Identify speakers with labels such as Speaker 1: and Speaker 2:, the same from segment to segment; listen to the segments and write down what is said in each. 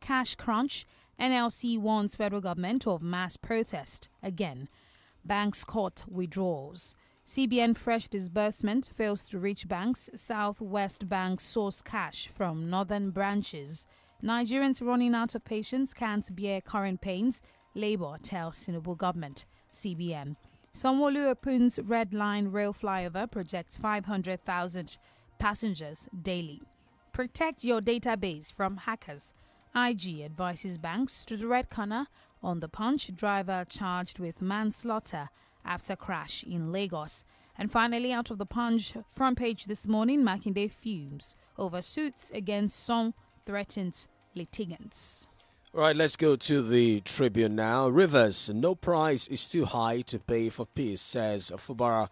Speaker 1: Cash crunch. NLC warns federal government of mass protest again. Banks caught withdrawals. CBN fresh disbursement fails to reach banks. Southwest Bank source cash from northern branches. Nigerians running out of patience can't bear current pains. Labour tells Tinubu government. CBN. Sanwo-Olu opens Red Line rail flyover, projects 500,000 passengers daily. Protect your database from hackers. IG advises banks to the red corner. On the Punch, driver charged with manslaughter after crash in Lagos. And finally, out of the Punch front page this morning, Makinde fumes over suits against some threatens litigants.
Speaker 2: All right, let's go to the Tribune now. Rivers, no price is too high to pay for peace, says Fubara.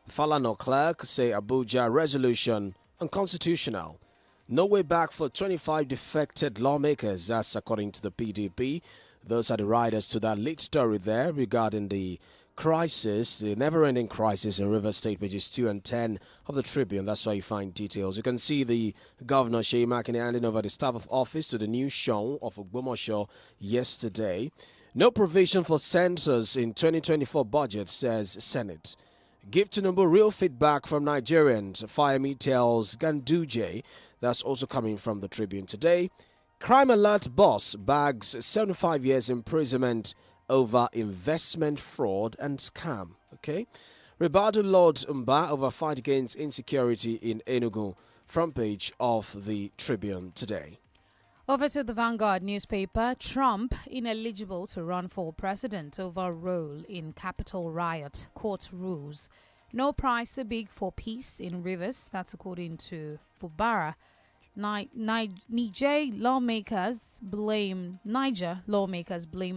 Speaker 2: Falana clerk say Abuja resolution unconstitutional. No way back for 25 defected lawmakers, that's according to the PDP. Those are the riders to that lead story there regarding the crisis, the never-ending crisis in Rivers State, pages 2 and 10 of the Tribune. That's where you find details. You can see the Governor Seyi Makinde handing over the staff of office to the new Seun of Ogbomoso yesterday. No provision for censors in 2024 budget, says Senate. Give Tinubu real feedback from Nigerians, Fayemi tells Ganduje. That's also coming from the Tribune today. Crime alert boss bags 75 years imprisonment over investment fraud and scam. Okay. Ribadu Lord Mba over fight against insecurity in Enugu. Front page of the Tribune today.
Speaker 1: Over to the Vanguard newspaper. Trump ineligible to run for president over role in Capitol riot. Court rules. No price too big for peace in Rivers. That's according to Fubara. Niger lawmakers blame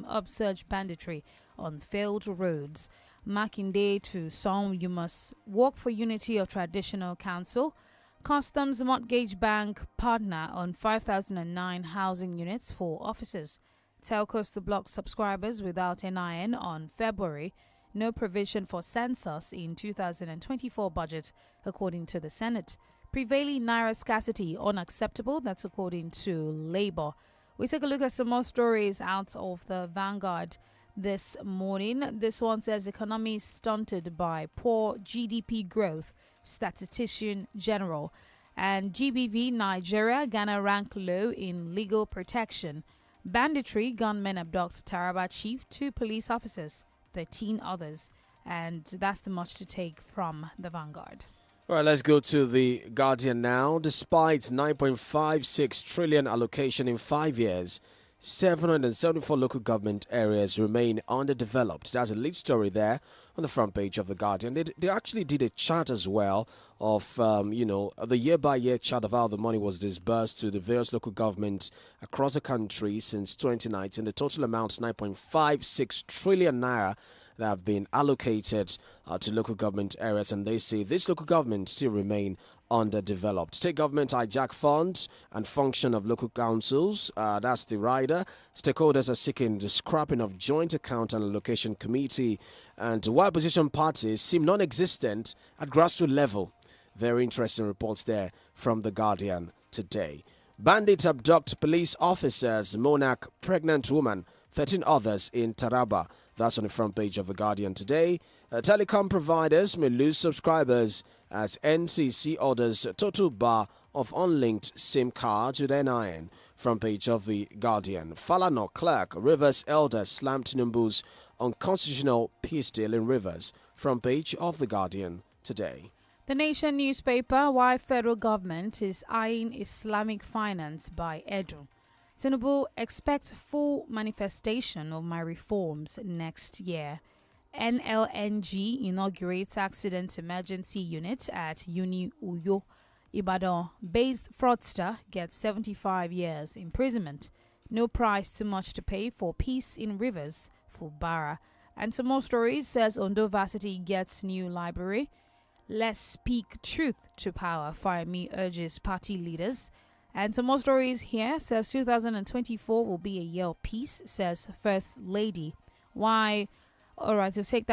Speaker 1: upsurge banditry on failed roads. Makinde to song you must work for unity of traditional council. Customs Mortgage Bank partner on 5,009 housing units for officers. Telcos to block subscribers without NIN on February. No provision for census in 2024 budget, according to the Senate. Prevailing naira scarcity unacceptable. That's according to Labour. We take a look at some more stories out of the Vanguard this morning. This one says economy stunted by poor GDP growth. Statistician General. And GBV Nigeria, Ghana rank low in legal protection. Banditry, gunmen abduct Taraba chief, 2 police officers, 13 others. And that's the much to take from the Vanguard.
Speaker 2: All right, let's go to the Guardian now. Despite 9.56 trillion allocation in 5 years, 774 local government areas remain underdeveloped. That's a lead story there on the front page of the Guardian. They actually did a chart as well of, the year-by-year chart of how the money was disbursed to the various local governments across the country since 2019. The total amount is 9.56 trillion naira that have been allocated to local government areas, and they say these local governments still remain underdeveloped. State government hijack funds and function of local councils. That's the rider. Stakeholders are seeking the scrapping of joint account and allocation committee, and while opposition parties seem non-existent at grassroots level. Very interesting reports there from the Guardian today. Bandits abduct police officers, Monarch pregnant woman, 13 others in Taraba. That's on the front page of the Guardian today. Telecom providers may lose subscribers as NCC orders total bar of unlinked SIM cards with NIN. Front page of the Guardian. Falana clerk, Rivers elder slammed Tinubu's unconstitutional peace deal in Rivers. Front page of the Guardian today.
Speaker 1: The Nation newspaper, why federal government is eyeing Islamic finance by Edu. Tinubu expects full manifestation of my reforms next year. NLNG inaugurates accident emergency unit at Uni Uyo. Ibadan-based fraudster gets 75 years imprisonment. No price too much to pay for peace in Rivers for Bara. And some more stories says Ondo Varsity gets new library. Let's speak truth to power, Fayemi urges party leaders. And some more stories here says 2024 will be a year of peace, says First Lady. Why? All right, we'll skip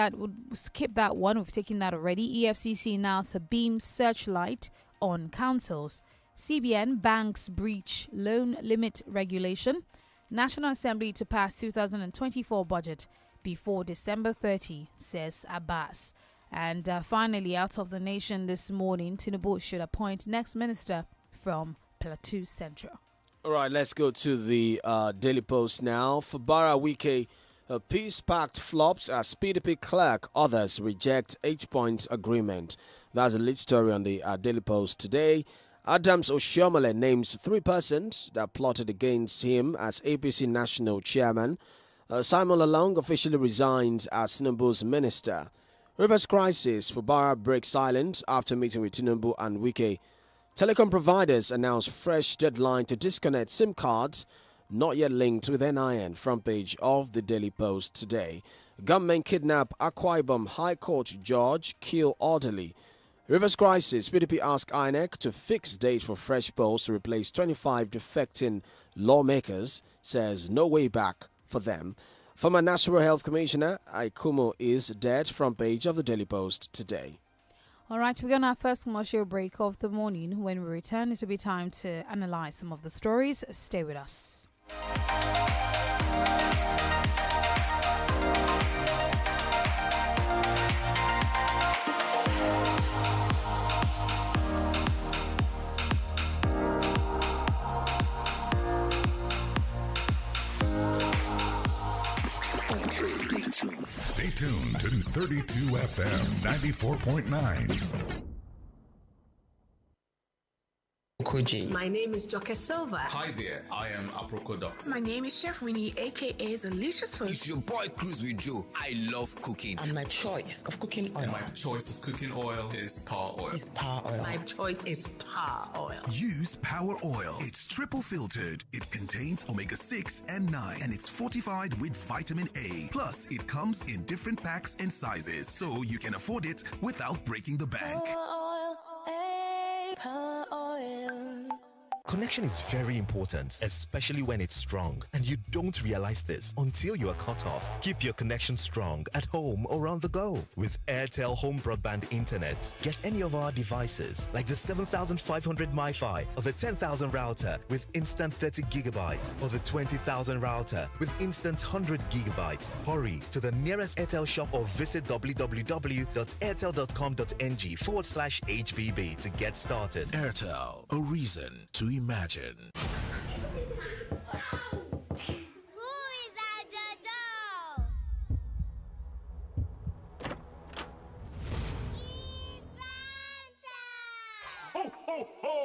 Speaker 1: that one. We've taken that already. EFCC now to beam searchlight on councils. CBN banks breach loan limit regulation. National Assembly to pass 2024 budget before December 30, says Abbas. And finally, out of the nation this morning, Tinubu should appoint next minister from Plateau Central.
Speaker 2: All right, let's go to the Daily Post now. Fubara Wike, peace pact flops as PDP clerk. Others reject 8-point agreement. That's a lead story on the Daily Post today. Adams Oshiomhole names 3 persons that plotted against him as APC national chairman. Simon Lalong officially resigns as Tinubu's minister. Rivers crisis, Fubara breaks silence after meeting with Tinubu and Wike. Telecom providers announce fresh deadline to disconnect SIM cards not yet linked with NIN. Front page of the Daily Post today. Gunmen kidnap Akwa Ibom High Court judge, kill orderly. Rivers crisis, PDP ask INEC to fix date for fresh polls to replace 25 defecting lawmakers, says no way back for them. Former National Health Commissioner Aikumo is dead. Front page of the Daily Post today.
Speaker 1: All right, we're going to our first commercial break of the morning. When we return, it will be time to analyze some of the stories. Stay with us.
Speaker 3: Stay tuned to 32 FM 94.9.
Speaker 4: My name is Joke Silva.
Speaker 5: Hi there, I am Aproko Doctor.
Speaker 6: My name is Chef Winnie, aka Delicious Food.
Speaker 7: It's your boy Cruz with Joe. I love cooking.
Speaker 4: And my choice of cooking oil.
Speaker 5: And my choice of cooking oil is Power Oil.
Speaker 4: Is Power Oil.
Speaker 6: My choice is Power Oil.
Speaker 3: Use Power Oil. It's triple filtered. It contains omega-6 and 9, and it's fortified with vitamin A. Plus, it comes in different packs and sizes, so you can afford it without breaking the bank.
Speaker 8: Connection is very important, especially when it's strong, and you don't realize this until you are cut off. Keep your connection strong at home or on the go with INT'L Home Broadband Internet. Get any of our devices like the 7500 MiFi or the 10,000 router with instant 30 gigabytes or the 20,000 router with instant 100 gigabytes. Hurry to the nearest INT'L shop or visit www.airtel.com.ng/HBB to get started.
Speaker 3: INT'L, a reason to imagine.
Speaker 9: Who is at the door? It's Santa!
Speaker 3: Ho, ho, ho!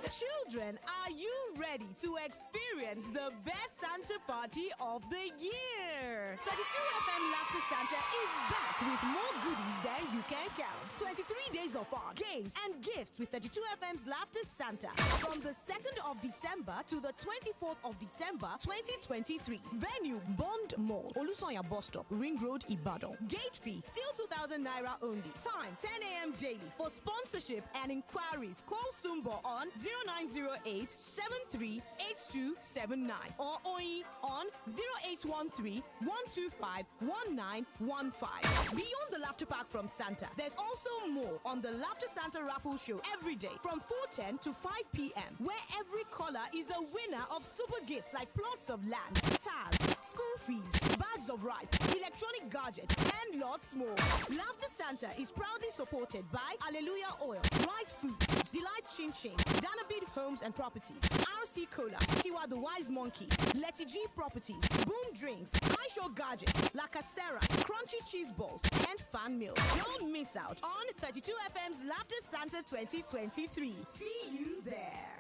Speaker 10: Children, are you ready to experience the best Santa party of the year? 32 FM Laughter Santa is back with more goodies than you can count. 23 days of fun, games, and gifts with 32 FM's Laughter Santa from the 2nd of December to the 24th of December 2023. Venue Bond Mall, Olusoya Bus Stop, Ring Road, Ibadan. Gate fee still 2,000 naira only. Time 10 a.m. daily. For sponsorship and inquiries, call Sumbo on 0908 738279 or OI on 0813 125 1915. Beyond the Laughter Park from Santa, there's also more on the Laughter Santa Raffle Show every day from 4:10 to 5 p.m. where every caller is a winner of super gifts like plots of land, tags, school fees, bags of rice, electronic gadgets, and lots more. Laughter Santa is proudly supported by Alleluia Oil, Right Food, Delight Chin Chin, Danabid Homes and Properties, RC Cola, Tiwa the Wise Monkey, Letty G Properties, Boom Drinks, iShow Gadgets, La Casera, Crunchy Cheese Balls, and Fan Meal. Don't miss out on 32 FM's Laughter Santa 2023. See you there.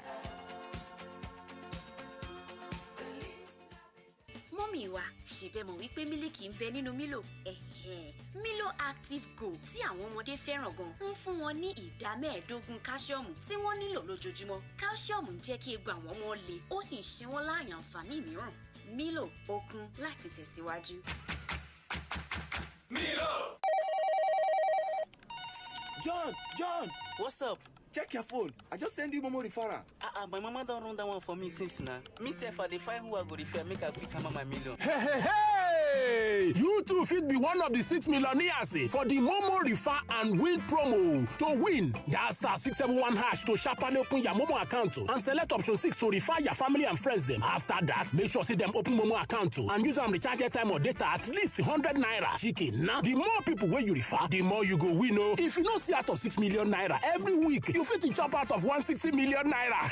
Speaker 11: Mọ́mì wa ṣèbẹ̀ mọ̀ wípé mílìkì ń bẹ nínú Milo. Milo Active Go tí àwọn ọmọdé fẹ́ràn gan ń fún wọn ní ìdá 15 káṣíọ̀mù tí wọ́n nílò lójoojúmọ́. Káṣíọ̀mù ń jẹ́ kí egbò àwọn ọmọ le, ó sì ń ṣe wọ́n láàyè àǹfààní mìíràn. Milo okun láti tẹ̀síwájú.
Speaker 7: Milo! John, what's up? Check your phone. I just send you Momo referral. My mama don't run that one for me since now. Me say for the find who I go refer, make her quick hammer my million.
Speaker 12: Hey! Hey! You too fit be one of the 6 millionaires for the Momo Refer and Win promo. To win, dial *671# to sharply open your Momo account and select option 6 to refer your family and friends them. After that, make sure see them open Momo account and use them recharge airtime or data at least 100 naira. Chicken. Now, the more people where you refer, the more you go win. Oh. If you don't see out of 6 million naira every week, you fit to chop out of 160 million naira.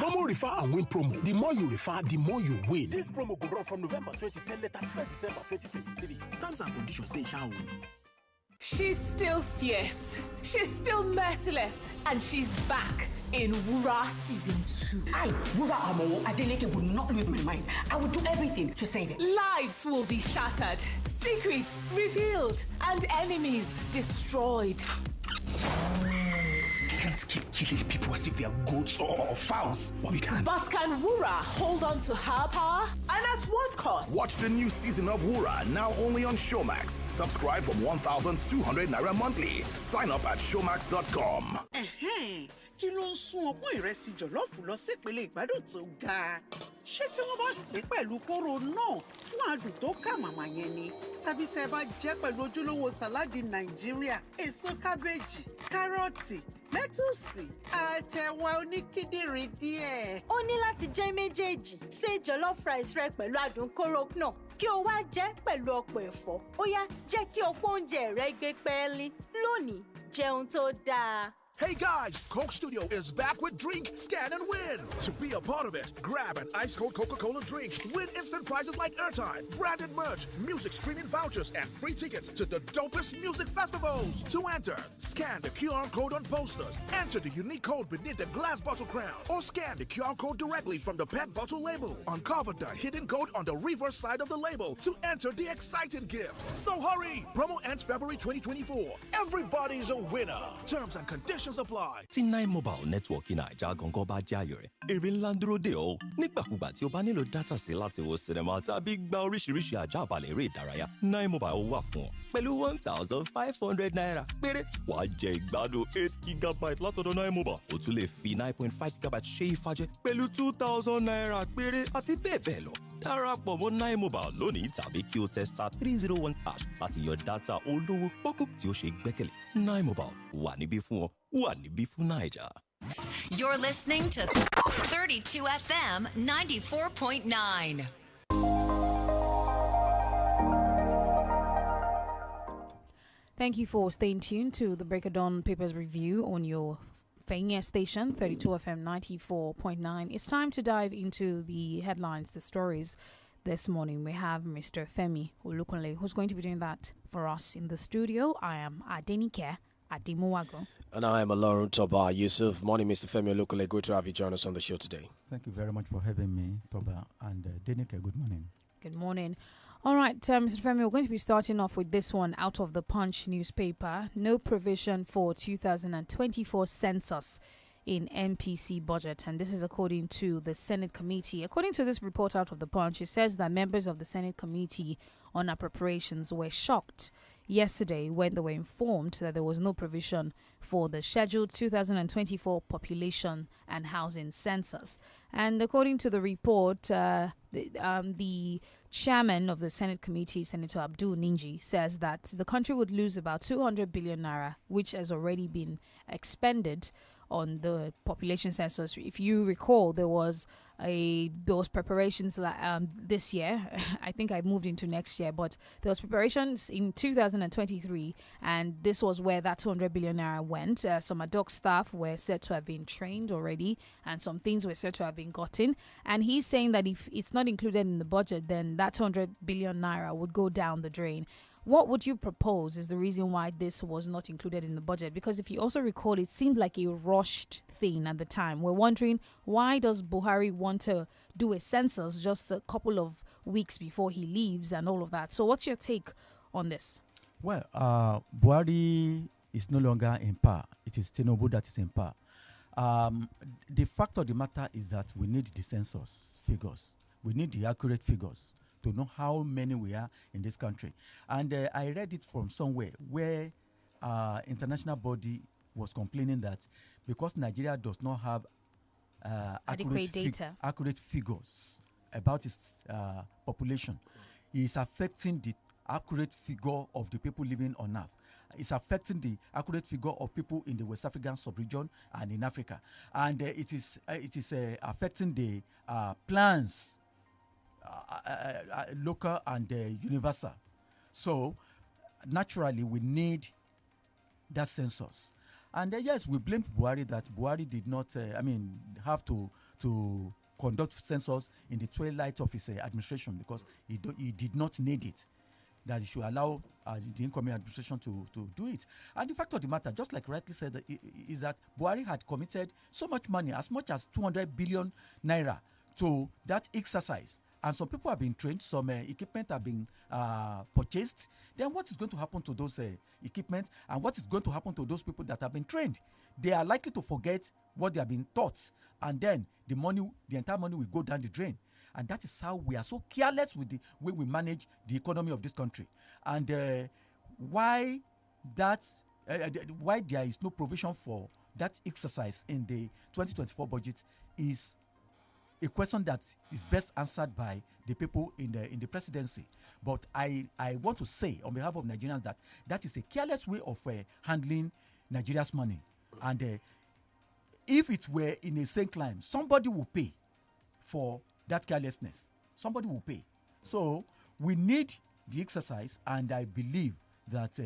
Speaker 12: Momo Refer and Win promo. The more you refer, the more you win. This promo will run from November 2010 to 31st December 2023. Terms and conditions stay shall.
Speaker 10: She's still fierce, she's still merciless, and she's back in Wura Season 2.
Speaker 6: Wura Amo, Adeleke will not lose my mind. I will do everything to save it.
Speaker 10: Lives will be shattered, secrets revealed, and enemies destroyed.
Speaker 7: We can't keep killing people as if they are goats or fowls, but we can.
Speaker 10: But can Wura hold on to her power? And at what cost?
Speaker 13: Watch the new season of Wura now only on Showmax. Subscribe from 1,200 naira monthly. Sign up at showmax.com.
Speaker 14: Kí ló ń sún ọpọ́n ìrẹsì jọ̀lọ́ọ̀fù lọ sípele ìgbádùn tó ga? Ṣé tí wọ́n bá sè é pẹ̀lú kóró náà fún adùn tó kà màmá yẹn ni? Tàbí tẹ́ bá jẹ́ pẹ̀lú ojúlówó sàláàdì Nàìjíríà, èso kábéjì, kárọ̀tì, lẹ́tùsì, àtẹ̀wà oníkíndìnrín díẹ̀.
Speaker 15: Ó ní láti jẹ́ méjèèjì. Ṣé jollof rice rẹ pẹ̀lú adùn kóró náà kí o wá jẹ́ pẹ̀lú ọ̀pọ̀ ẹ̀fọ́. Ó yá, jẹ́ kí ọ̀pọ̀ oúnjẹ rẹ gbé pẹ́ẹ́lí. Lónìí, jẹun tó dáa.
Speaker 16: Hey guys, Coke Studio is back with Drink, Scan, and Win. To be a part of it, grab an ice-cold Coca-Cola drink, win instant prizes like airtime, branded merch, music streaming vouchers, and free tickets to the dopest music festivals. To enter, scan the QR code on posters, enter the unique code beneath the glass bottle crown, or scan the QR code directly from the PET bottle label. Uncover the hidden code on the reverse side of the label to enter the exciting gift. So hurry! Promo ends February 2024. Everybody's a winner. Terms and conditions apply.
Speaker 8: Tí Nine Mobile Network Naija gangan bá jẹ́ ayọ̀ rẹ̀, èrè ńlá ń dúró dè ọ́. Nígbàkúgbà tí o bá nílò dátà sí láti wo sinimá tàbí gba oríṣiríṣi àjàbalẹ̀ eré ìdárayá, Nine Mobile wà fún ọ. Pẹ̀lú 1,500 naira péré, wàá jẹ ìgbádùn 8 gigabyte látọ̀dọ̀ Nine Mobile. O tún lè fi 9.5 gigabyte ṣe ìfàjẹ pẹ̀lú 2,000 naira péré àti bẹ́ẹ̀ bẹ́ẹ̀ lọ. Darapọ̀ mọ́ Nine Mobile lónìí tàbí kí o tẹ *301# láti yan dátà olówó pọ́kú tí ó ṣe gbẹ́kẹ̀lé. Nine Mobile wà níbí fún ọ, wà níbí fún Naija.
Speaker 17: You're listening to 32 FM 94.9.
Speaker 1: Thank you for staying tuned to the Break of Dawn Papers Review on your Fania station, 32 FM 94.9. It's time to dive into the headlines, the stories. This morning we have Mr. Femi Olukunle, who's going to be doing that for us in the studio. I am Denike&TOBA.
Speaker 2: And I am DENIKE&TOBA. Yusuf. Morning, Mr. Femi Olukunle. Good to have you join us on the show today.
Speaker 18: Thank you very much for having me, Toba. And Denike, good morning.
Speaker 1: Good morning. All right, Mr. Femi, we're going to be starting off with this one out of the Punch newspaper. No provision for 2024 census in MPC budget, and this is according to the Senate committee. According to this report out of the Punch, it says that members of the Senate committee on appropriations were shocked yesterday when they were informed that there was no provision for the scheduled 2024 population and housing census. And according to the report, the chairman of the Senate committee, Senator Abdul Ninji, says that the country would lose about 200 billion naira, which has already been expended on the population census. If you recall, there was preparations this year. I think I moved into next year, but there was preparations in 2023, and this was where that 200 billion naira went. Some ad hoc staff were said to have been trained already, and some things were said to have been gotten. And he's saying that if it's not included in the budget, then that 200 billion naira would go down the drain. What would you propose is the reason why this was not included in the budget? Because if you also recall, it seemed like a rushed thing at the time. We're wondering, why does Buhari want to do a census just a couple of weeks before he leaves and all of that? So what's your take on this?
Speaker 18: Well, Buhari is no longer in power. It is Tinubu that is in power. The fact of the matter is that we need the census figures. We need the accurate figures to know how many we are in this country. And I read it from somewhere where international body was complaining that because Nigeria does not have
Speaker 1: adequate data,
Speaker 18: accurate figures about its population, is affecting the accurate figure of the people living on Earth. It's affecting the accurate figure of people in the West African sub-region and in Africa, and it is affecting the plans, local and universal. So naturally, we need that census. And yes, we blame Buhari that Buhari did not, have to conduct census in the twilight of his administration, because he did not need it. That he should allow the incoming administration to do it. And the fact of the matter, just like rightly said, is that Buhari had committed so much money, as much as 200 billion naira, to that exercise. And some people have been trained, some equipment have been purchased. Then what is going to happen to those equipment, and what is going to happen to those people that have been trained? They are likely to forget what they have been taught, and then the entire money will go down the drain. And that is how we are so careless with the way we manage the economy of this country. And why there is no provision for that exercise in the 2024 budget is a question that is best answered by the people in the presidency. But I want to say on behalf of Nigerians that is a careless way of handling Nigeria's money. And if it were in a same climb, somebody will pay for that carelessness. Somebody will pay. So we need the exercise, and I believe that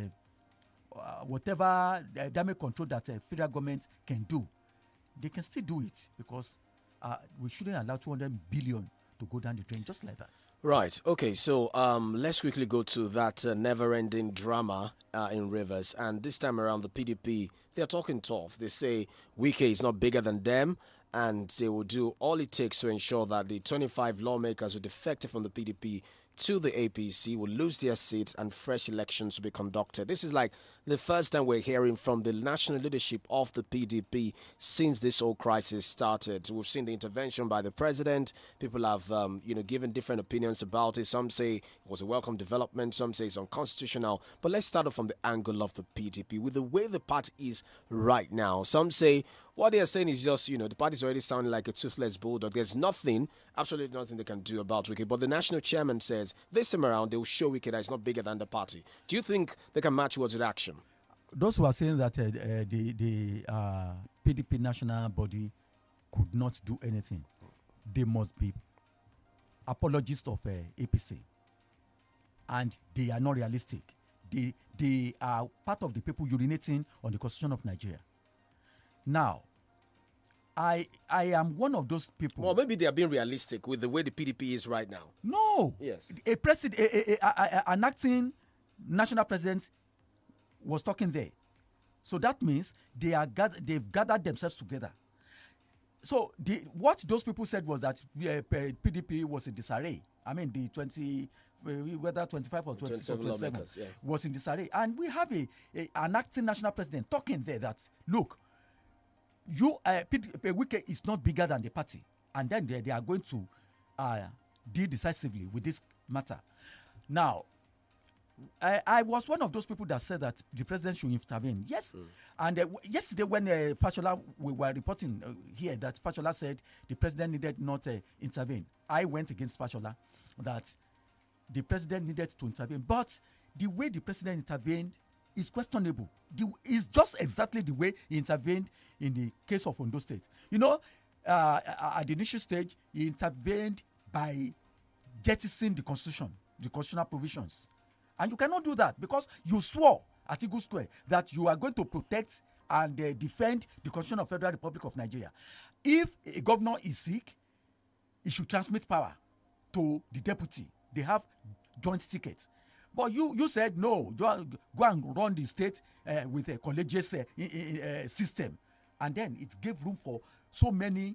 Speaker 18: whatever damage control that federal government can do, they can still do it, because we shouldn't allow 200 billion to go down the drain just like that.
Speaker 2: Right. Okay. So let's quickly go to that never-ending drama in Rivers. And this time around, the PDP, they're talking tough. They say Wike is not bigger than them, and they will do all it takes to ensure that the 25 lawmakers who defected from the PDP to the APC will lose their seats and fresh elections will be conducted. This is like the first time we're hearing from the national leadership of the PDP since this whole crisis started. We've seen the intervention by the president. People have, given different opinions about it. Some say it was a welcome development. Some say it's unconstitutional. But let's start off from the angle of the PDP. With the way the party is right now, some say what they are saying is just, the party's already sounding like a toothless bulldog. There's nothing, absolutely nothing they can do about Wike. But the national chairman says this time around they will show Wike that it's not bigger than the party. Do you think they can match towards that action?
Speaker 18: Those who are saying that the PDP national body could not do anything, they must be apologists of APC. And they are not realistic. They are part of the people urinating on the constitution of Nigeria. Now, I am one of those people.
Speaker 2: Well, maybe they are being realistic with the way the PDP is right now.
Speaker 18: No.
Speaker 2: Yes.
Speaker 18: An acting national president was talking there. So that means they've gathered themselves together. So what those people said was that PDP was in disarray. I mean, whether 25 or 27 was in disarray. And we have an acting national president talking there that, look, Wike is not bigger than the party, and then they are going to deal decisively with this matter. Now, I was one of those people that said that the president should intervene. Yes, and yesterday when Fashola, we were reporting here that Fashola said the president needed not intervene. I went against Fashola that the president needed to intervene, but the way the president intervened is questionable. It's just exactly the way he intervened in the case of Ondo State. At the initial stage, he intervened by jettisoning the constitution, the constitutional provisions. And you cannot do that because you swore at Eagle Square that you are going to protect and defend the Constitution of the Federal Republic of Nigeria. If a governor is sick, he should transmit power to the deputy. They have joint tickets. But you said no, go and run the state with a collegiate system. And then it gave room for so many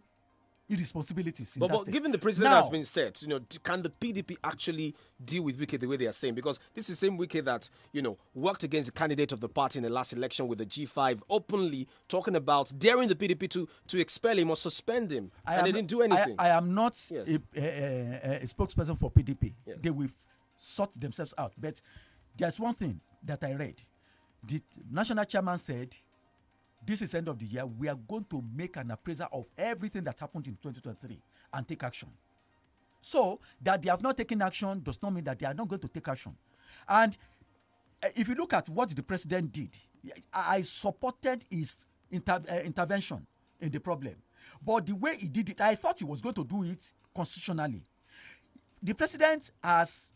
Speaker 18: irresponsibilities.
Speaker 2: But given the president has been set, can the PDP actually deal with Wike the way they are saying? Because this is the same Wike that, worked against the candidate of the party in the last election with the G5, openly talking about daring the PDP to expel him or suspend him. And they didn't do anything.
Speaker 18: I am not a spokesperson for PDP. Yes. They will sort themselves out. But there's one thing that I read. The national chairman said, this is end of the year, we are going to make an appraisal of everything that happened in 2023 and take action. So that they have not taken action does not mean that they are not going to take action. And if you look at what the president did, I supported his intervention in the problem. But the way he did it, I thought he was going to do it constitutionally. The president has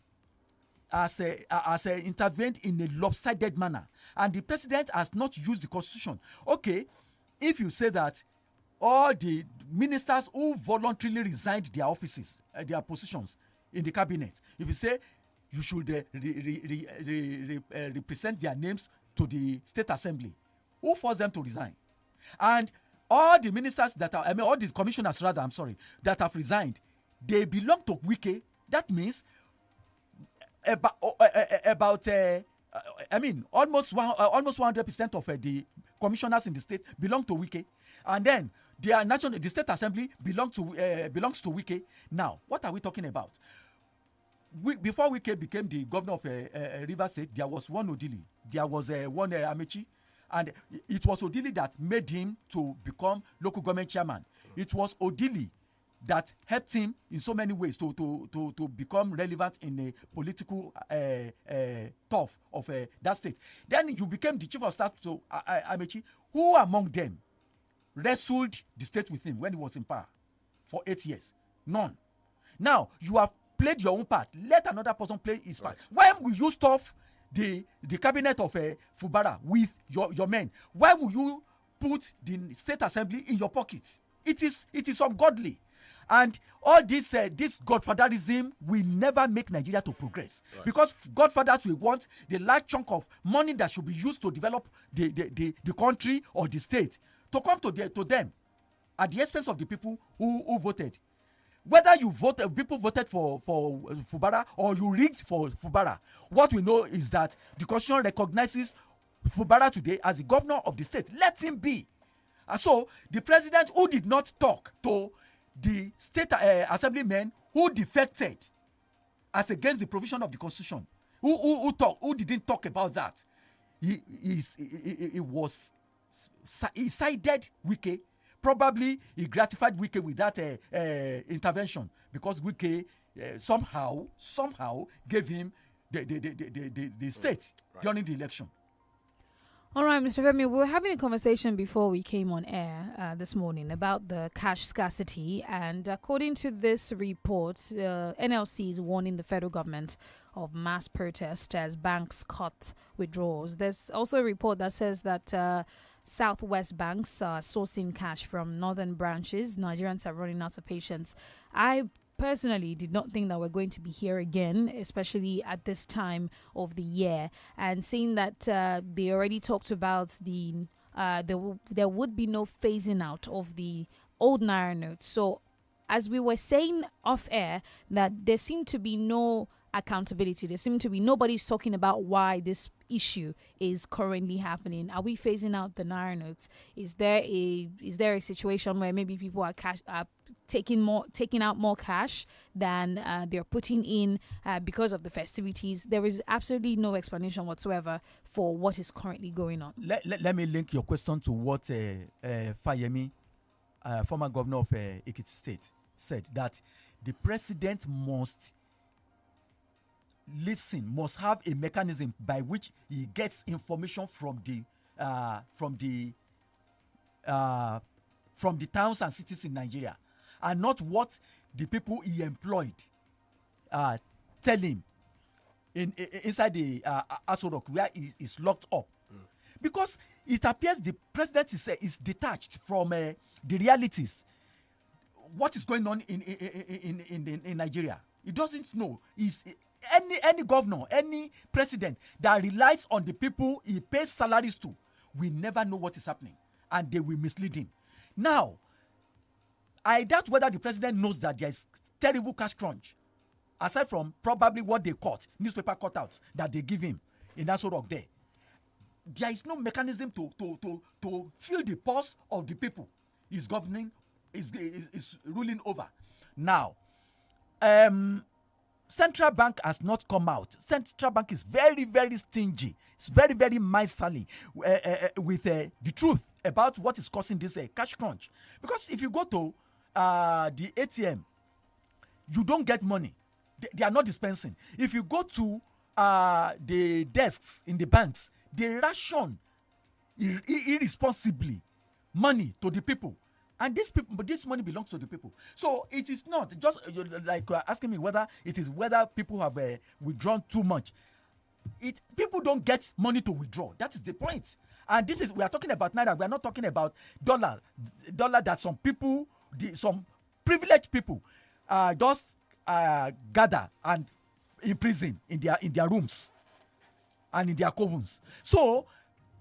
Speaker 18: intervened in a lopsided manner, and the president has not used the constitution. Okay, if you say that all the ministers who voluntarily resigned their offices, their positions in the cabinet, if you say you should represent their names to the state assembly, who forced them to resign? And all the ministers all the commissioners that have resigned, they belong to Wike. That means almost 100% of the commissioners in the state belong to Wike, and then the state assembly belongs to Wike. Now, what are we talking about? Before Wike became the governor of Rivers State, there was one Odili, there was one Amechi, and it was Odili that made him to become local government chairman. It was Odili that helped him in so many ways to become relevant in a political turf of that state. Then you became the chief of staff to Amechi. Who among them wrestled the state with him when he was in power for 8 years? None. Now, you have played your own part. Let another person play his part. Why will you stuff the cabinet of Fubara with your men? Why will you put the state assembly in your pocket? It is ungodly. And all this godfatherism will never make Nigeria to progress. Right. Because godfathers will want the large chunk of money that should be used to develop the country or the state to come to them at the expense of the people who voted. Whether people voted for Fubara or you rigged for Fubara, what we know is that the Constitution recognizes Fubara today as the governor of the state. Let him be. And so the president who did not talk to the state assemblymen who defected as against the provision of the constitution, who didn't talk about that, he sided Wike. Probably he gratified Wike with that intervention because Wike somehow gave him the state during the election.
Speaker 1: All right, Mr. Femi, we were having a conversation before we came on air this morning about the cash scarcity. And according to this report, NLC is warning the federal government of mass protest as banks cut withdrawals. There's also a report that says that Southwest banks are sourcing cash from northern branches. Nigerians are running out of patience. I personally did not think that we're going to be here again, especially at this time of the year, and seeing that they already talked about there would be no phasing out of the old Naira notes. So as we were saying off air, that there seemed to be no accountability. There seemed to be nobody's talking about why this issue is currently happening. Are we phasing out the Naira notes? Is there a situation where maybe people are taking out more cash than they're putting in because of the festivities? There is absolutely no explanation whatsoever for what is currently going on.
Speaker 18: Let me link your question to what Fayemi, former governor of Ekiti State, said, that the president must have a mechanism by which he gets information from the towns and cities in Nigeria, and not what the people he employed tell him inside the Aso Rock where he is locked up. Because it appears the president is detached from the realities. What is going on in Nigeria? He doesn't know. Any governor, any president that relies on the people he pays salaries to will never know what is happening, and they will mislead him. Now, I doubt whether the president knows that there is terrible cash crunch, aside from probably what they caught, newspaper cutouts that they give him in Aso Rock there. There is no mechanism to fill the pulse of the people he's governing, is ruling over. Now, Central Bank has not come out. Central Bank is very, very stingy. It's very, very miserly with the truth about what is causing this cash crunch. Because if you go to the ATM, you don't get money. They are not dispensing. If you go to the desks in the banks, they ration irresponsibly money to the people. And this money belongs to the people. So it is not just like you are asking me whether people have withdrawn too much. People don't get money to withdraw. That is the point. And we are talking about naira. We are not talking about dollar that some people, some privileged people, just gather and imprison in their rooms and in their covens. So,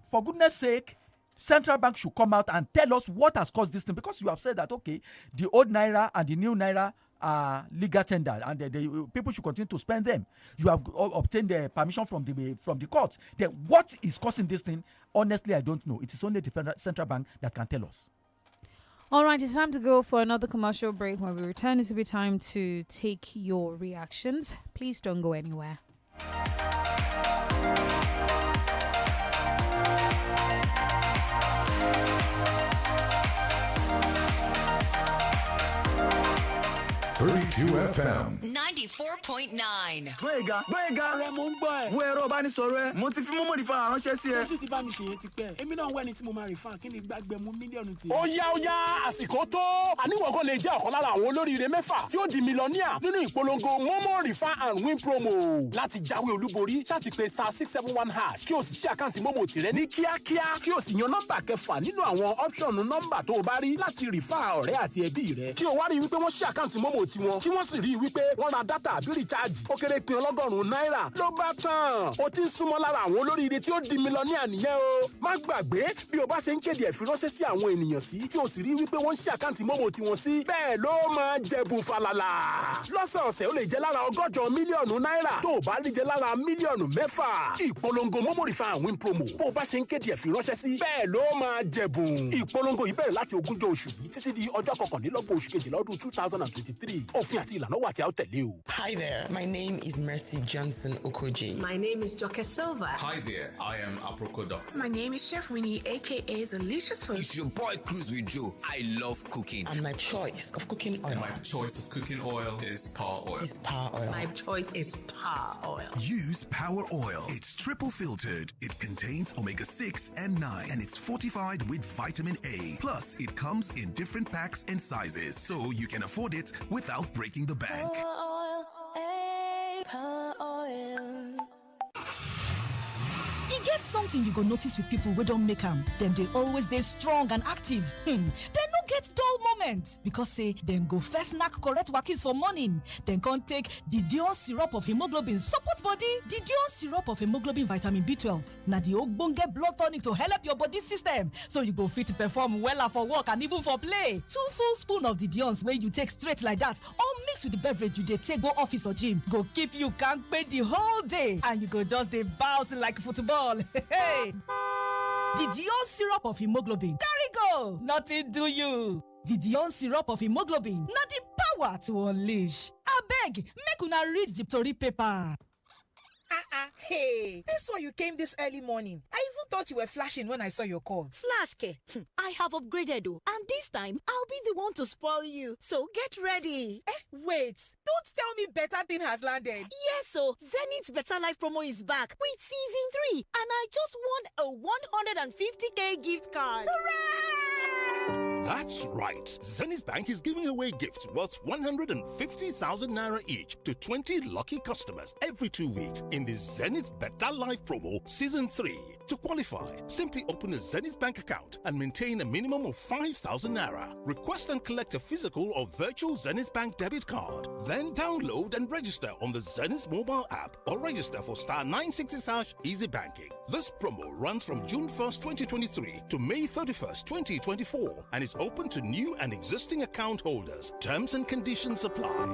Speaker 18: for goodness sake, Central Bank should come out and tell us what has caused this thing, because you have said that, okay, the old naira and the new naira are legal tender and the people should continue to spend them. You have obtained the permission from the courts. Then what is causing this thing? Honestly, I don't know. It is only the Central Bank that can tell us.
Speaker 1: All right, it's time to go for another commercial break. When we return, it will be time to take your reactions. Please don't go anywhere.
Speaker 13: 32 FM.
Speaker 17: 94.9.
Speaker 7: Gbéga rẹ mo ń gbọ́ ẹ̀. Wo ẹ̀rọ ìbánisọ̀rọ̀ ẹ. Mo ti fi mọ́mọ́ rìfà ránṣẹ́ sí ẹ.
Speaker 12: Ó sì ti bá mi ṣe é ti pẹ́. Èmi náà ń wẹ́ni tí mo máa rìfà kí ni gbàgbé mu mílíọ̀nù ti. Ó yá àsìkò tó. Àníwọ̀n kan lè jẹ́ ọ̀kan lára àwọn olóríire mẹ́fà tí ó di mílíọ̀nìà nínú ìpolongo Momo Refer and Win promo. Láti jáwé olúborí, ṣáàtì pé *671# kí o sì ṣí àkáǹtì Momo tìrẹ ní kíákíá. Kí o sì yan nọ́mbà kẹfà nínú àwọn ọ́pṣọ̀nù nọ́mbà tó o bá rí láti rìfà ọ̀rẹ́ àti ẹbí rẹ. Kí o wá rí wípé wọ́n ṣí àkáǹtì Momo tiwọn. Kí wọ́n sì rí wípé wọ́n ra dátà àbí rìchaàjì ó kéré pin ọlọ́gọ́rùn-ún náírà ló bá tán. O ti ń súnmọ́ lára àwọn olóríire tí ó di mílíọ̀nìà nìyẹn o. Má gbàgbé bí o bá ṣe ń kéde ẹ̀fíránṣẹ́ sí àwọn ènìyàn sí kí o sì rí wípé wọ́n ń ṣí àkáǹtì Momo tiwọn sí. Bẹ́ẹ̀ ló máa jẹ̀bù falala. Lọ́sọ̀ọ̀sẹ̀ ó lè jẹ́ lára 100 mílíọ̀nù náírà tó o bá rí jẹ́ lára mílíọ̀nù 6. Ìpolongo Momo Refer and Win promo. Bó o bá ṣe ń kéde ẹ̀fíránṣẹ́ sí bẹ́ẹ̀ ló máa jẹ̀bù. Ìpolongo yìí bẹ̀rẹ̀ láti 20 oṣù yìí títí di ọjọ́ 21 oṣù kejìlá ọdún 2023. Òfin àti ìlànà wà tí a ó tẹ̀lé o.
Speaker 4: Hi there, my name is Mercy Johnson Okoji.
Speaker 19: My name is Joke Silva.
Speaker 5: Hi there, I am Aproko Doctor.
Speaker 20: My name is Chef Winnie, aka Delicious Food.
Speaker 21: It's your boy Cruz with Joe. I love cooking.
Speaker 4: And my choice of cooking oil.
Speaker 5: And my choice of cooking oil is Power Oil.
Speaker 4: Is Power Oil.
Speaker 19: My choice is Power Oil.
Speaker 3: Use Power Oil. It's triple filtered. It contains omega-6 and 9, and it's fortified with vitamin A. Plus, it comes in different packs and sizes, so you can afford it without breaking the bank.
Speaker 10: E get something you go notice with people wey don make am. Dem dey always dey strong and active. Dem no get dull moment because say dem go first knack correct wakis for morning. Dem con take the Dion syrup of hemoglobin support body. The Dion syrup of hemoglobin vitamin B12 na the ogbonge blood tonic to help your body system so you go fit perform wella for work and even for play. 2 full spoon of the Dion's wey you take straight like that or mix with the beverage you dey take go office or gym go keep you kampe the whole day and you go just dey bounce like football. Hey! The Dion syrup of hemoglobin. Carry go! Nothing do you. The Dion syrup of hemoglobin. Not the power to unleash. Abeg, make una read the tori paper.
Speaker 22: Hey, this one you came this early morning. I even thought you were flashing when I saw your call.
Speaker 10: Flash, ke. I have upgraded, and this time I'll be the one to spoil you. So get ready.
Speaker 22: Wait, don't tell me better thing has landed.
Speaker 10: Yes, so Zenith Better Life promo is back with season 3, and I just won a 150k gift card.
Speaker 22: Hooray!
Speaker 16: That's right. Zenith Bank is giving away gifts worth 150,000 naira each to 20 lucky customers every 2 weeks in the Zenith Better Life promo season 3. To qualify, simply open a Zenith Bank account and maintain a minimum of 5,000 naira. Request and collect a physical or virtual Zenith Bank debit card. Then download and register on the Zenith mobile app or register for *960# Easy Banking. This promo runs from June 1st, 2023 to May 31st, 2024 and is open to new and existing account holders. Terms and conditions apply.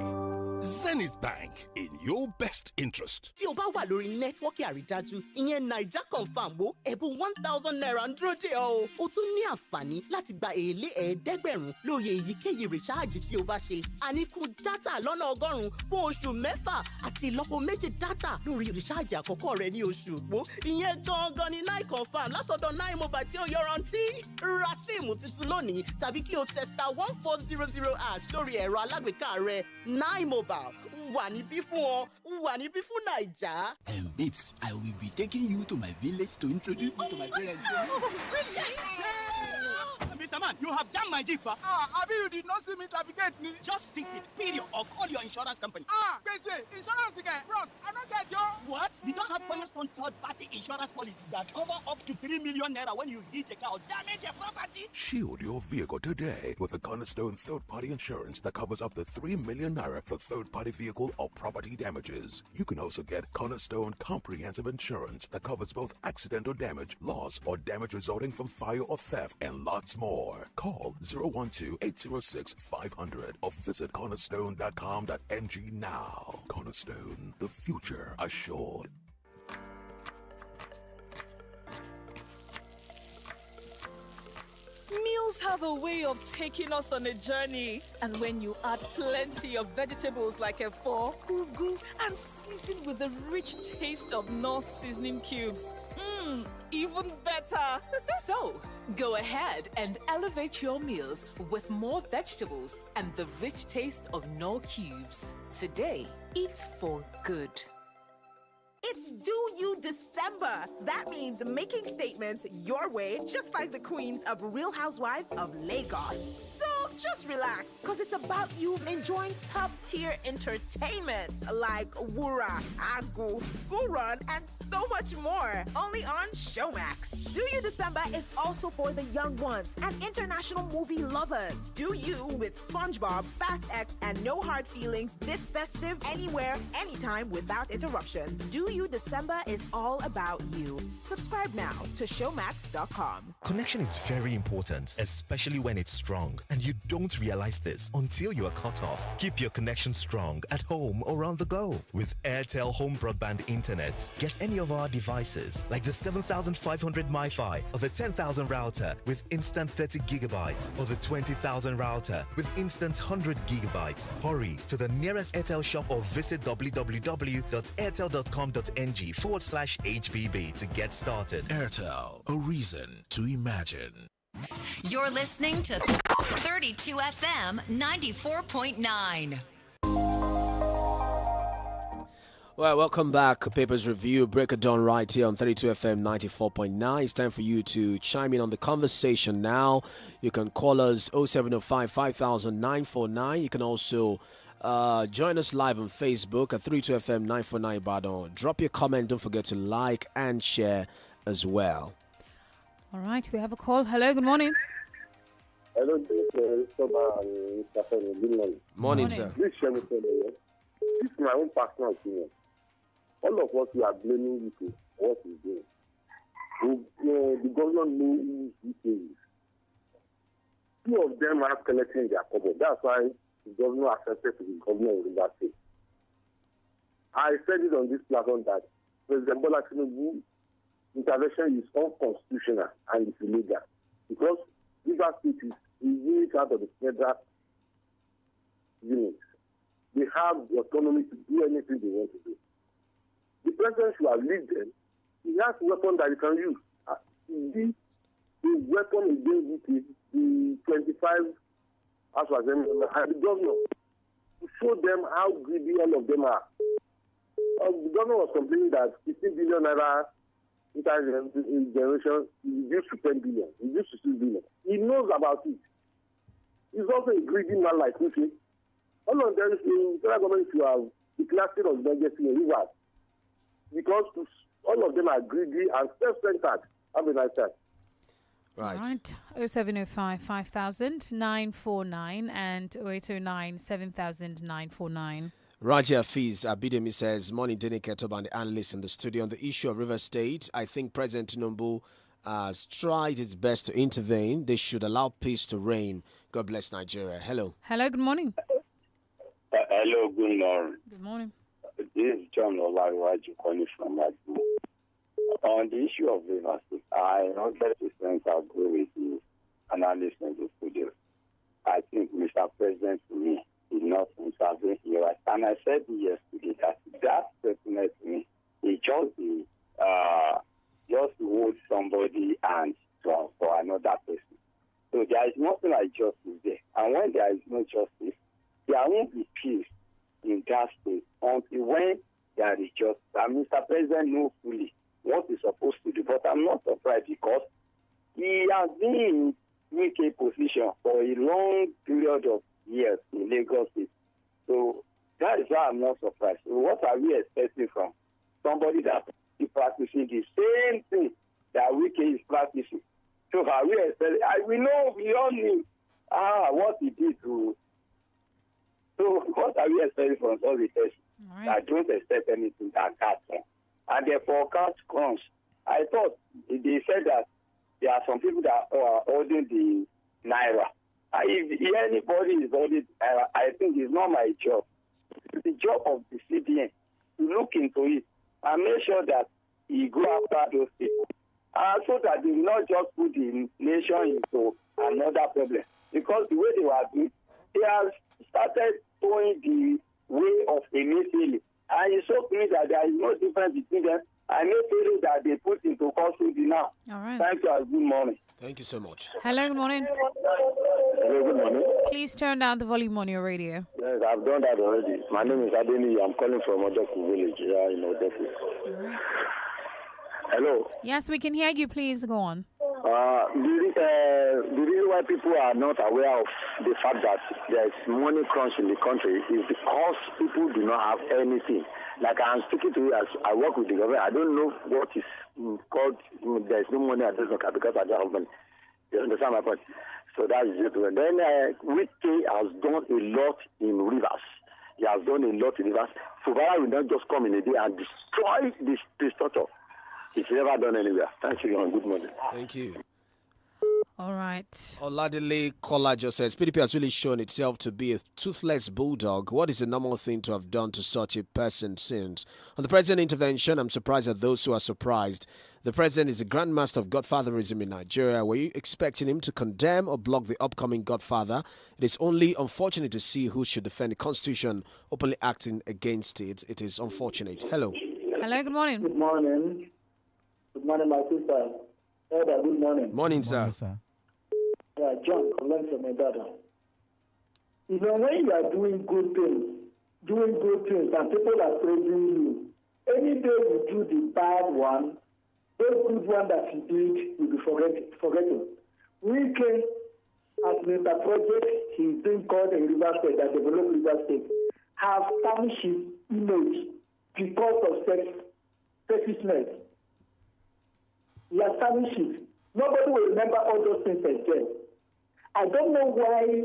Speaker 16: Zenith Bank, in your best interest.
Speaker 7: Tí o bá wà lórí nẹ́tíwọ́ọ̀kì àrídájú, ìyẹn Naija Confirm wo ẹ̀bùn 1,000 naira ń dúró dè ọ́ o. O tún ní àǹfààní láti gba èlé ẹ̀ẹ́dẹ́gbẹ̀rún lórí èyíkéyìí rìsáàjì tí o bá ṣe. Àníkún dátà lọ́nà 100 fún oṣù 6 àti ìlọ́po méjì dátà lórí rìsáàjì àkọ́kọ́ rẹ ní oṣù Ògbó. Ìyẹn gangan ni Nine Confirm látọ̀dọ̀ Nine Mobile tí ó yọrantí. Ra síìmù tuntun lónìí tàbí kí o testa 1400 hash lórí ẹ̀rọ alágbèéká rẹ. Nine Mobile wà níbí fún ọ, wà níbí fún Naija.
Speaker 9: Babes, I will be taking you to my village to introduce you to my parents.
Speaker 7: Mr. Man, you have jammed my jeep.
Speaker 9: Abi, you did not see me trafficate me.
Speaker 7: Just fix it, period, or call your insurance company.
Speaker 9: Insurance again. Bros, I don't get you.
Speaker 7: What? You don't have Cornerstone third-party insurance policy that cover up to 3 million naira when you hit a car or damage your property?
Speaker 13: Shield your vehicle today with a Cornerstone third-party insurance that covers up to 3 million naira for third-party vehicle or property damages. You can also get Cornerstone comprehensive insurance that covers both accidental damage, loss, or damage resulting from fire or theft, and lots more. Call 012-806-500 or visit cornerstone.com.ng now. Cornerstone, the future assured.
Speaker 10: Meals have a way of taking us on a journey. And when you add plenty of vegetables like efo, ugu, and season with the rich taste of North seasoning cubes, even better.
Speaker 11: So, go ahead and elevate your meals with more vegetables and the rich taste of Knorr cubes. Today, eat for good.
Speaker 10: It's due you December. That means making statements your way, just like the queens of Real Housewives of Lagos. So just relax, because it's about you enjoying top-tier entertainment like Wura, Agu, School Run, and so much more. Only on Showmax. Do You December is also for the young ones and international movie lovers. Do You with SpongeBob, Fast X, and No Hard Feelings this festive anywhere, anytime without interruptions. Do You December is all about you. Subscribe now to Showmax.com.
Speaker 8: Connection is very important, especially when it's strong, and you don't realize this until you are cut off. Keep your connection strong at home or on the go with INT'L Home Broadband Internet. Get any of our devices like the 7500 MiFi or the 10,000 router with instant 30 gigabytes or the 20,000 router with instant 100 gigabytes. Hurry to the nearest INT'L shop or visit www.airtel.com.ng/HBB to get started.
Speaker 16: Airtel, a reason to imagine.
Speaker 17: You're listening to 32 FM 94.9.
Speaker 2: Well, welcome back. Papers Review, Break It Down right here on 32 FM 94.9. It's time for you to chime in on the conversation now. You can call us 0705 5000 949. You can also join us live on Facebook at 32 FM 949 Badon. Drop your comment. Don't forget to like and share as well.
Speaker 1: All right, we have a call. Hello, good morning.
Speaker 23: Hello, DENIKE&TOBA and Mr. Femi. Good morning.
Speaker 2: Morning, sir.
Speaker 23: Please share with me. This is my own personal opinion. All of us, we are blaming UK for what he's doing. The government knows UK is. Two of them are collecting their cover. That's why the governor accepted to be governor of that state. I said it on this platform that President Bola Tinubu intervention is unconstitutional and it's illegal because River State is a unit out of the federal unit. They have the autonomy to do anything they want to do. The president should have lead them. He has a weapon that he can use. The weapon against the 25 as was them and the governor to show them how greedy all of them are. The governor was complaining that 15 billion naira generation is reduced to 10 billion, reduced to 6 billion. He knows about it. He's also a greedy man like Uche. All of them, the federal government should have declared state of emergency in rivers because all of them are greedy and self-centered. Have a nice time.
Speaker 2: Right.
Speaker 1: All right. 0705 5000 949 and 0809 7000 949.
Speaker 2: Raja Fiz Abidemi says, Morning, DENIKE&TOBA and the analysts in the studio. On the issue of River State, I think President Tinubu has tried his best to intervene. They should allow peace to reign. God bless Nigeria. Hello.
Speaker 1: Hello, good morning.
Speaker 6: Hello, good morning.
Speaker 1: Good morning.
Speaker 6: This is John Olariwaju calling from Madrid. On the issue of Rivers, I 100% agree with the analyst in the studio. I think Mr. President, to me, did not intervene here. And I said yesterday that statement to me is just hold somebody and for another person. So there is nothing like justice there. And when there is no justice, there won't be peace in that state until when there is justice. And Mr. President knows fully what he's supposed to do. But I'm not surprised because he has been in weak position for a long period of years in Lagos State. So that is why I'm not surprised. So what are we expecting from somebody that is practicing the same thing that Wike is practicing? So are we expecting? We all knew what he did to. So what are we expecting from all the person? Right. I don't expect anything that comes. And the forecast comes. I thought they said that there are some people that are holding the Naira. If anybody is holding Naira, I think it's not my job. It's the job of the CBN to look into it and make sure that he go after those people. So that they will not just put the nation into another problem. Because the way they were doing, they have started going the way of immediately. And it's so clear that there is no difference between them. I may feel that they put into custody now.
Speaker 1: All right.
Speaker 2: Thank you. Good morning. Thank you so much.
Speaker 1: Hello, good morning.
Speaker 23: Hello, good morning.
Speaker 1: Please turn down the volume on your radio.
Speaker 23: Yes, I've done that already. My name is Adeni. I'm calling from Odoku village here in Odoku.
Speaker 1: Right.
Speaker 23: Hello.
Speaker 1: Yes, we can hear you. Please go on.
Speaker 23: The reason why people are not aware of the fact that there is money crunch in the country is because people do not have anything. Like I'm speaking to you as I work with the government, I don't know what is called, there is no money at this local because I don't have money. You understand my point? So that is it. And then Wike has done a lot in rivers. He has done a lot in rivers. Fubara will not just come in a day and destroy this structure. It's never done anywhere. Thank you and good morning.
Speaker 2: Thank you.
Speaker 1: All right.
Speaker 2: Oladile Kolajo says PDP has really shown itself to be a toothless bulldog. What is a normal thing to have done to such a person since? On the president intervention, I'm surprised at those who are surprised. The president is a grandmaster of godfatherism in Nigeria. Were you expecting him to condemn or block the upcoming godfather? It is only unfortunate to see who should defend the constitution openly acting against it. It is unfortunate. Hello.
Speaker 1: Hello, good morning.
Speaker 14: Good morning. Good morning, my sister. Elder, good morning.
Speaker 2: Morning, sir.
Speaker 14: Yeah, John, calling from my brother. You know, when you are doing good things, and people are praising you, any day you do the bad one, those good one that you did will be forgotten. We can, as Mr. Project, he's being called a river state, that developed river state, have tarnished his image because of selfishness. He has tarnished it. Nobody will remember all those things again. I don't know why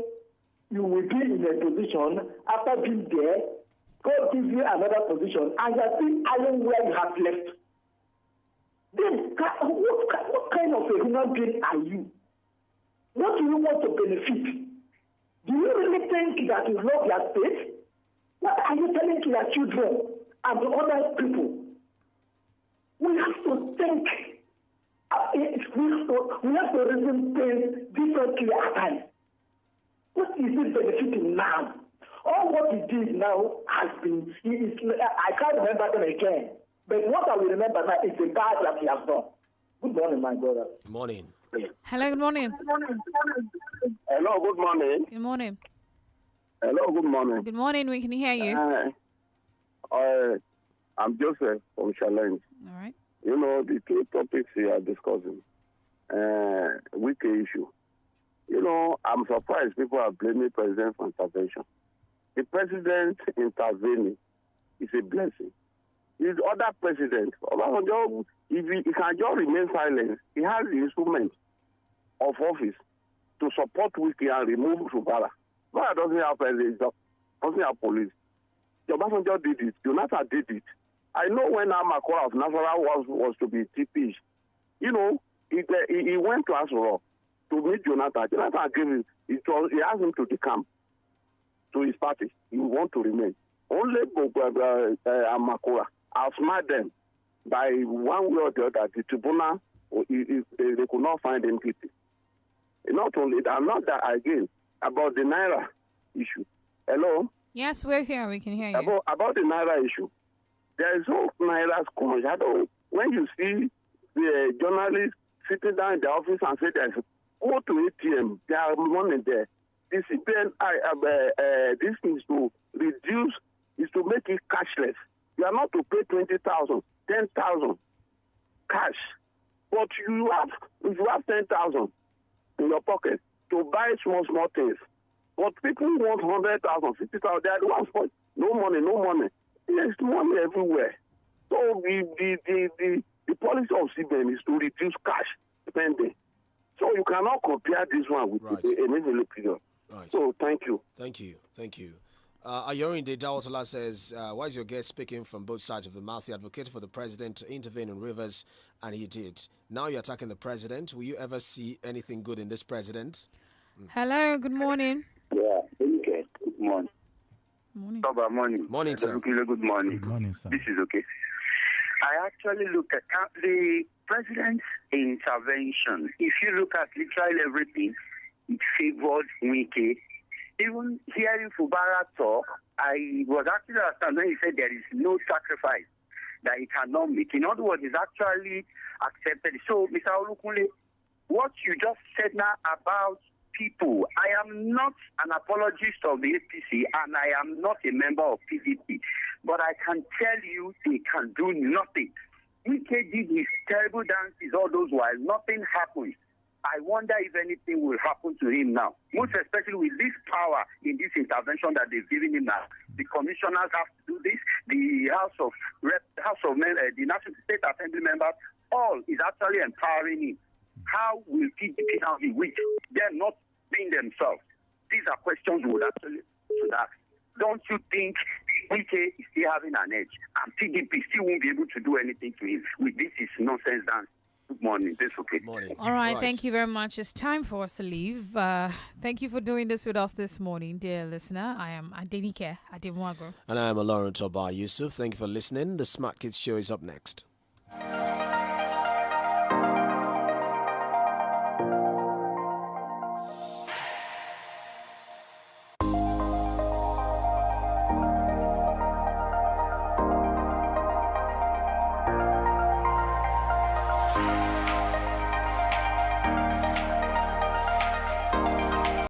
Speaker 14: you will be in a position after being there, God gives you another position, and you are still iron where you have left. Then, what kind of a human being are you? What do you want to benefit? Do you really think that you love your state? What are you telling to your children and to other people? We have to think. We have to reason things differently at times. What is it benefiting now? All what he did now has been, I can't remember them again. But what I will remember now is the bad that he has done. Good morning, my brother.
Speaker 2: Good morning.
Speaker 1: Hello, good morning.
Speaker 23: Hello, good morning.
Speaker 1: Good morning.
Speaker 23: Hello, good morning.
Speaker 1: Good morning, we can hear you.
Speaker 23: I'm Joseph from Challenge.
Speaker 1: All right.
Speaker 23: You know, the two topics we are discussing, Wike issue. You know, I'm surprised people are blaming President for intervention. The President intervening is a blessing. His other president, if he can just remain silent, he has the instrument of office to support Wike and remove Fubara. Fubara doesn't have president, doesn't have police. Obasanjo did it. Jonathan did it. I know when Amakora of Nasarawa was to be TP, you know, he went to Asoro to meet Jonathan. Jonathan gave him, he asked him to the camp. to his party. He want to remain. Only Amakura outsmart them by one way or the other. The tribunal, they could not find him guilty. Not only that, not that again, about the Naira issue. Hello?
Speaker 1: Yes, we're here. We can hear you.
Speaker 23: About the Naira issue. There is no Naira scourge. When you see the journalists sitting down in the office and say there's go to ATM, there are money there. The CBN, this is to reduce, is to make it cashless. You are not to pay 20,000, 10,000 cash. But if you have 10,000 in your pocket to buy small things. But people want 100,000, 50,000. They are the ones for no money. There's money everywhere. So the policy of CBN is to reduce cash spending. So you cannot compare this one with the immediate period.
Speaker 2: Right.
Speaker 23: So thank you.
Speaker 2: Thank you. Ayorinde Dawotola says, why is your guest speaking from both sides of the mouth? He advocated for the president to intervene in rivers, and he did. Now you're attacking the president. Will you ever see anything good in this president?
Speaker 1: Hello, good morning.
Speaker 6: Yeah, okay. Good morning.
Speaker 1: Morning.
Speaker 2: Morning, sir.
Speaker 6: Good morning.
Speaker 12: Good morning, sir.
Speaker 6: This is okay. I actually look at the president's intervention. If you look at literally everything, it favored Wike. Even hearing Fubara talk, I was actually understand when he said there is no sacrifice that he cannot make. In other words, it's actually accepted. So, Mr. Olukunle, what you just said now about people, I am not an apologist of the APC and I am not a member of PDP, but I can tell you they can do nothing. Wike did his terrible dances all those while, nothing happened. I wonder if anything will happen to him now, most especially with this power in this intervention that they've given him now. The commissioners have to do this, the the National State Assembly members, all is actually empowering him. How will PDP now be weak? They're not being themselves. These are questions we would actually ask. Don't you think Wike is still having an edge and PDP still won't be able to do anything to him with this is nonsense dance? Good morning. That's okay.
Speaker 2: Morning.
Speaker 1: All right, thank you very much. It's time for us to leave. Thank you for doing this with us this morning, dear listener. I am DENIKE&TOBA.
Speaker 2: And I am INT'L Yusuf. Thank you for listening. The Smart Kids Show is up next.